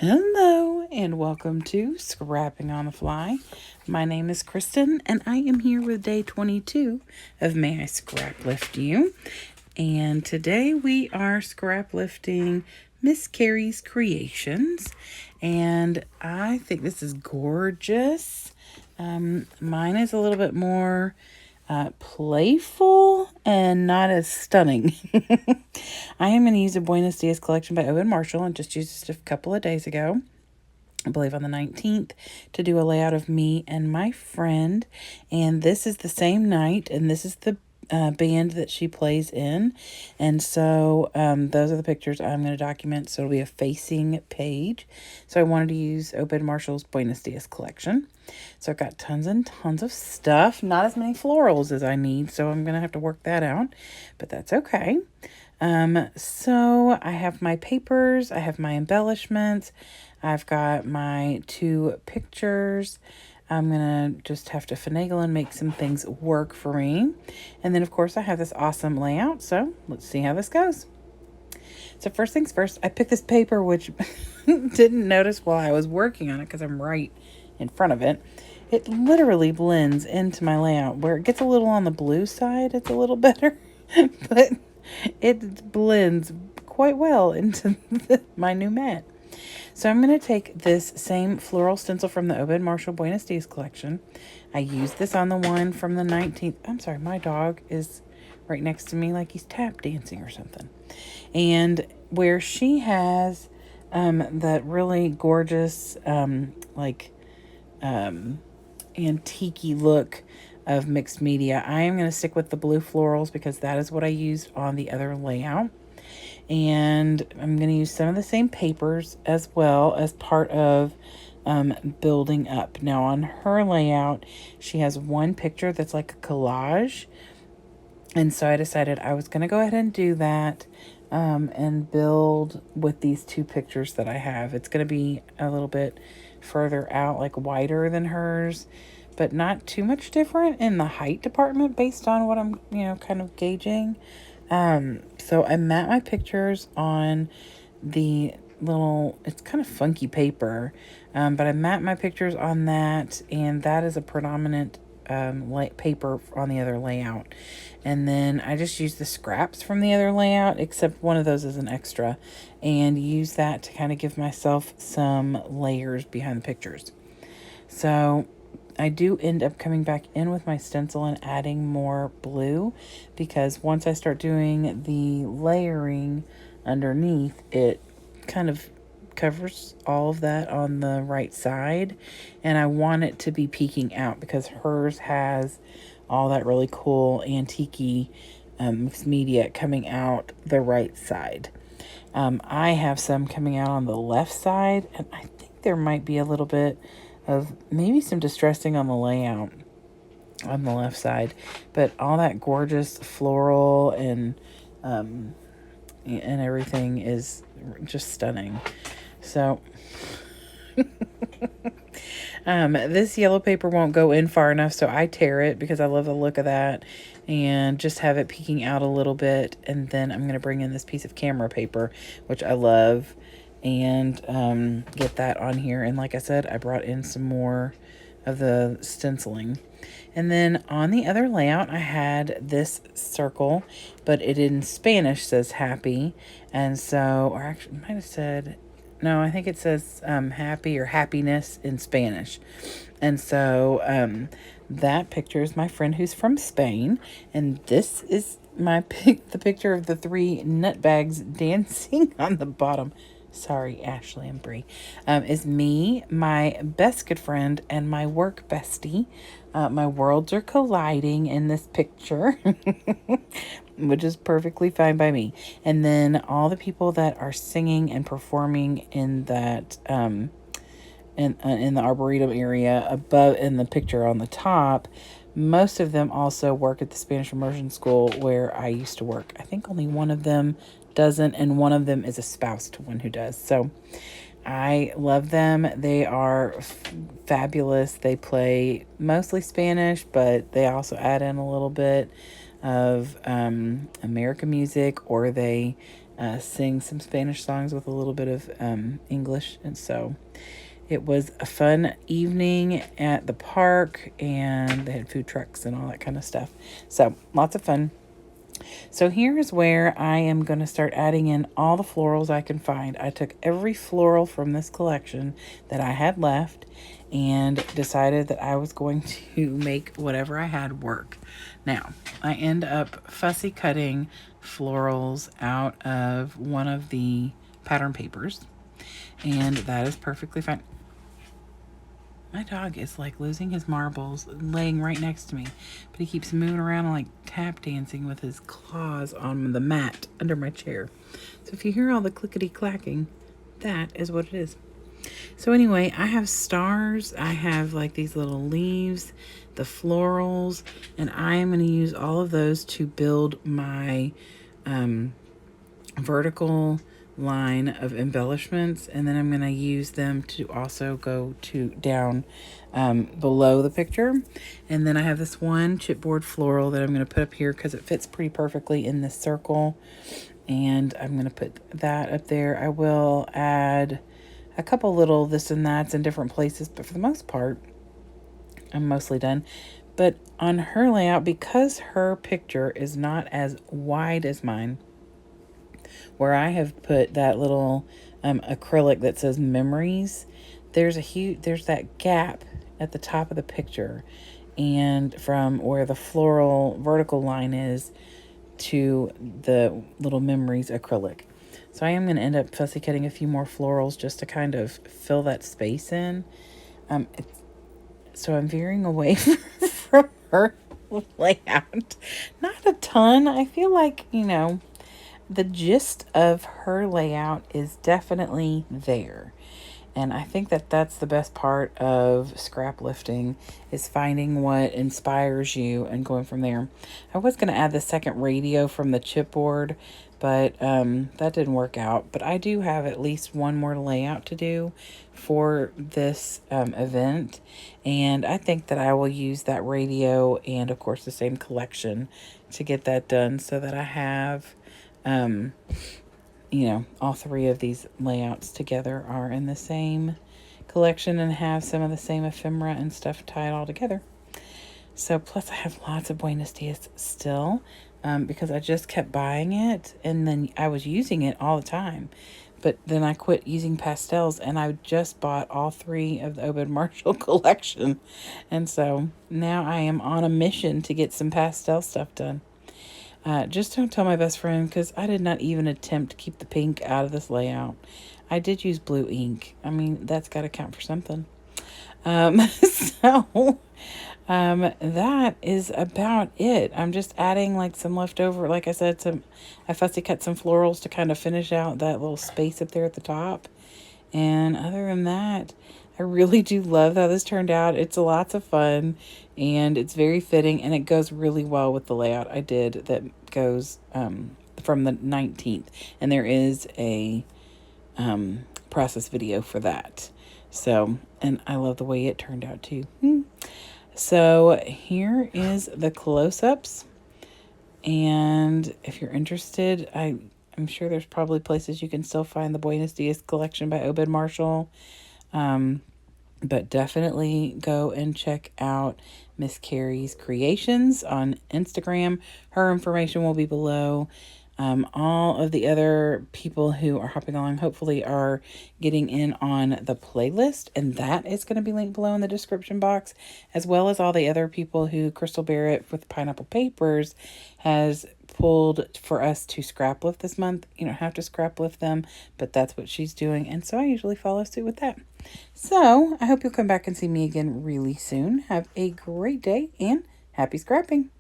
Hello and welcome to Scrapping on the Fly. My name is Kristin and I am here with day 22 of May I Scraplift You. And today we are scraplifting Miss Carrie's creations. And I think this is gorgeous. Mine is a little bit more playful and not as stunning. I am going to use a Buenos Dias collection by Owen Marshall and just used it a couple of days ago, I believe on the 19th, to do a layout of me and my friend. And this is the same night, and this is the band that she plays in. And so those are the pictures I'm going to document. So it'll be a facing page. So I wanted to use Owen Marshall's Buenos Dias collection. So I've got tons and tons of stuff, not as many florals as I need, so I'm going to have to work that out, but that's okay. So I have my papers, I have my embellishments, I've got my 2 pictures. I'm going to just have to finagle and make some things work for me. And then, of course, I have this awesome layout, so let's see how this goes. So first things first, I picked this paper, which didn't notice while I was working on it because I'm right in front of it. It literally blends into my layout. Where it gets a little on the blue side, it's a little better, but it blends quite well into my new mat. So I'm going to take this same floral stencil from the Owen Marshall Buenos Dias collection. I used this on the one from the 19th. I'm sorry, my dog is right next to me like he's tap dancing or something. And where she has that really gorgeous antique look of mixed media, I am going to stick with the blue florals because that is what I used on the other layout. And I'm going to use some of the same papers as well as part of building up. Now on her layout, she has one picture that's like a collage. And so I decided I was going to go ahead and do that and build with these 2 pictures that I have. It's going to be a little bit further out, like wider than hers, but not too much different in the height department based on what I'm, kind of gauging. So I mat my pictures on the little, it's kind of funky paper, but I mat my pictures on that, and that is a predominant paper on the other layout. And then I just use the scraps from the other layout, except one of those is an extra, and use that to kind of give myself some layers behind the pictures. So I do end up coming back in with my stencil and adding more blue, because once I start doing the layering underneath, it kind of covers all of that on the right side, and I want it to be peeking out because hers has all that really cool antique mixed media coming out the right side. I have some coming out on the left side, and I think there might be a little bit of maybe some distressing on the layout on the left side, but all that gorgeous floral and everything is just stunning. So this yellow paper won't go in far enough, so I tear it because I love the look of that and just have it peeking out a little bit. And then I'm going to bring in this piece of camera paper, which I love, and get that on here. And like I said, I brought in some more of the stenciling. And then on the other layout, I had this circle, but it in Spanish says happy. And so, or actually, it might have said, no, I think it says happy or happiness in Spanish. And so that picture is my friend who's from Spain. And this is the picture of the 3 nutbags dancing on the bottom. Sorry, Ashley and Bree. Is me, my best good friend, and my work bestie. My worlds are colliding in this picture, which is perfectly fine by me. And then all the people that are singing and performing in that in the Arboretum area above in the picture on the top, most of them also work at the Spanish Immersion School where I used to work. I think only one of them doesn't, and one of them is a spouse to one who does. So I love them. They are fabulous. They play mostly Spanish, but they also add in a little bit of American music, or they sing some Spanish songs with a little bit of English. And so it was a fun evening at the park, and they had food trucks and all that kind of stuff. So lots of fun. So here's where I am going to start adding in all the florals I can find. I took every floral from this collection that I had left and decided that I was going to make whatever I had work. Now, I end up fussy cutting florals out of one of the pattern papers, and that is perfectly fine. My dog is like losing his marbles, laying right next to me, but he keeps moving around and like tap dancing with his claws on the mat under my chair. So if you hear all the clickety clacking, that is what it is. So anyway, I have stars, I have like these little leaves, the florals, and I am going to use all of those to build my vertical line of embellishments, and then I'm going to use them to also go to down below the picture. And then I have this one chipboard floral that I'm going to put up here because it fits pretty perfectly in this circle, and I'm going to put that up there. I will add a couple little this and that's in different places, but for the most part I'm mostly done. But on her layout, because her picture is not as wide as mine, where I have put that little acrylic that says memories, there's that gap at the top of the picture, and from where the floral vertical line is to the little memories acrylic. So I am going to end up fussy cutting a few more florals just to kind of fill that space in. So I'm veering away from her layout. Not a ton. I feel like, the gist of her layout is definitely there. And I think that that's the best part of scrap lifting, is finding what inspires you and going from there. I was going to add the second radio from the chipboard, but that didn't work out. But I do have at least one more layout to do for this event. And I think that I will use that radio and, of course, the same collection to get that done, so that I have all three of these layouts together are in the same collection and have some of the same ephemera and stuff tied all together. So plus I have lots of Buenos Dias still, because I just kept buying it, and then I was using it all the time. But then I quit using pastels, and I just bought all three of the Obed Marshall collection. And so now I am on a mission to get some pastel stuff done. Just don't tell my best friend, because I did not even attempt to keep the pink out of this layout. I did use blue ink. I mean, that's got to count for something. That is about it. I'm just adding like some leftover, like I said, I fussy cut some florals to kind of finish out that little space up there at the top. And other than that, I really do love how this turned out. It's lots of fun, and it's very fitting, and it goes really well with the layout I did that goes from the 19th. And there is a process video for that. So, and I love the way it turned out too. So here is the close-ups. And if you're interested, I'm sure there's probably places you can still find the Buenos Dias collection by Obed Marshall. But definitely go and check out Miss Carrie's Creations on Instagram. Her information will be below. All of the other people who are hopping along hopefully are getting in on the playlist, and that is going to be linked below in the description box, as well as all the other people who Crystal Barrett with Pineapple Papers has pulled for us to scrap lift this month. You don't have to scrap lift them, but that's what she's doing, and so I usually follow suit with that. So I hope you'll come back and see me again really soon. Have a great day, and happy scrapping.